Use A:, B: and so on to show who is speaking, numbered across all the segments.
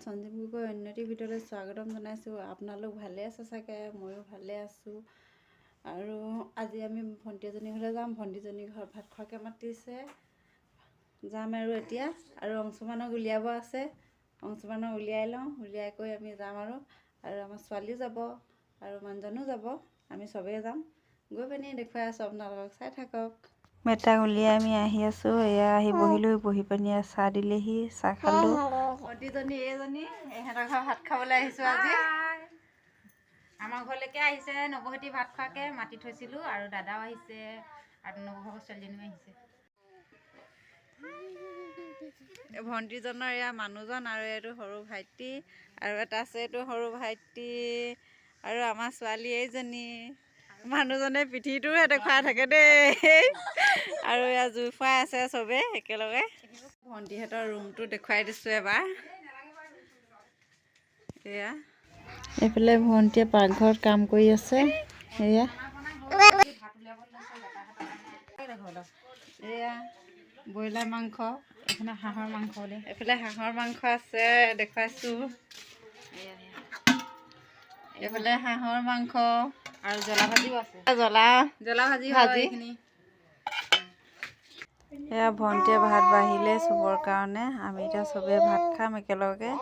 A: সঞ্জীৱ গগৈ উন্নতি ভিডিঅ'লৈ স্বাগতম জনাইছোঁ। আপোনালোক ভালে আছে চাগে? ময়ো ভালে আছোঁ। আৰু আজি আমি ভণ্টি এজনীৰ ঘৰলৈ যাম। ভণ্টিজনীৰ ঘৰত ভাত খোৱাকৈ মাতিছে, যাম আৰু এতিয়া। আৰু অংশুমানক উলিয়াব আছে, অংশুমানক উলিয়াই লওঁ। উলিয়াই কৰি আমি যাম আৰু আমাৰ ছোৱালীও যাব আৰু মানুহজনো যাব। আমি চবেই যাম। গৈ পিনি দেখুৱাই আছোঁ আপোনালোকক, চাই থাকক। মেটাক উলিয়াই আমি আহি আছোঁ। এয়া আহি বহিলোঁ, বহি পিনি চাহ দিলেহি, চাহ খালোঁ। ভণ্টিজনী এইজনী, ইহঁতৰ ঘৰত ভাত খাবলৈ আহিছোঁ আজি। আমাৰ ঘৰলৈকে আহিছে, নৱহতি ভাত খোৱাকৈ মাতি থৈছিলোঁ। আৰু দাদাও আহিছে আৰু নৱভাগৰ ছোৱালীজনীও আহিছে। ভণ্টিজনৰ এয়া মানুহজন আৰু এইটো সৰু ভাইটি, আৰু এটা আছে এইটো সৰু ভাইটি, আৰু আমাৰ ছোৱালী এইজনী। মানুহজনে পিঠিটোহে দেখুৱাই থাকে দেই। আৰু এয়া জুই ফুৱাই আছে চবেই একেলগে। ভণ্টিহঁতৰ ৰুমটো দেখুৱাই দিছোঁ এবাৰ। এয়া এইফালে ভণ্টিয়ে পাকঘৰত কাম কৰি আছে। এয়া এয়া ব্ৰইলাৰ মাংস, এইফালে হাঁহৰ মাংস, এইফালে হাঁহৰ মাংস আছে, দেখুৱাইছোঁ। এইফালে হাঁহৰ মাংস আৰু জ্বলা ভাজিও আছে, জ্বলা ভাজি। এয়া ভণ্টিয়ে ভাত বাঢ়িলে চবৰ কাৰণে। আমি এতিয়া চবেই ভাত খাম একেলগে।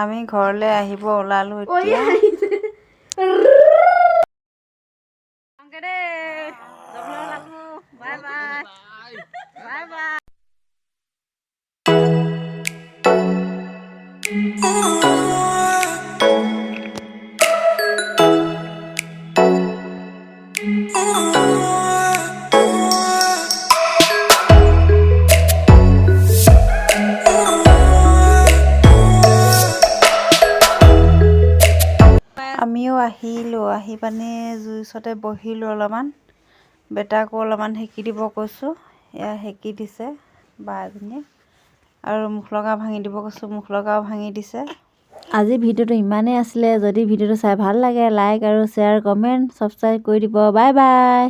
A: আমি ঘৰলৈ আহিব ওলালোঁ এতিয়া। Bye bye. Bye bye. আমিও আহিলোঁ, আহি পানি জুইৰ ওচৰতে বহিলোঁ অলপমান। বেটাকো অলপমান সেকি দিব কৈছোঁ, এয়া সেকি দিছে বা এজনীয়ে। আৰু মুখ লগা ভাঙি দিব কৈছোঁ, মুখ লগাও ভাঙি দিছে। আজি ভিডিঅ'টো ইমানেই আছিলে। যদি ভিডিঅ'টো চাই ভাল লাগে, লাইক আৰু শ্বেয়াৰ, কমেণ্ট, ছাবস্ক্ৰাইব কৰি দিব। Bye bye.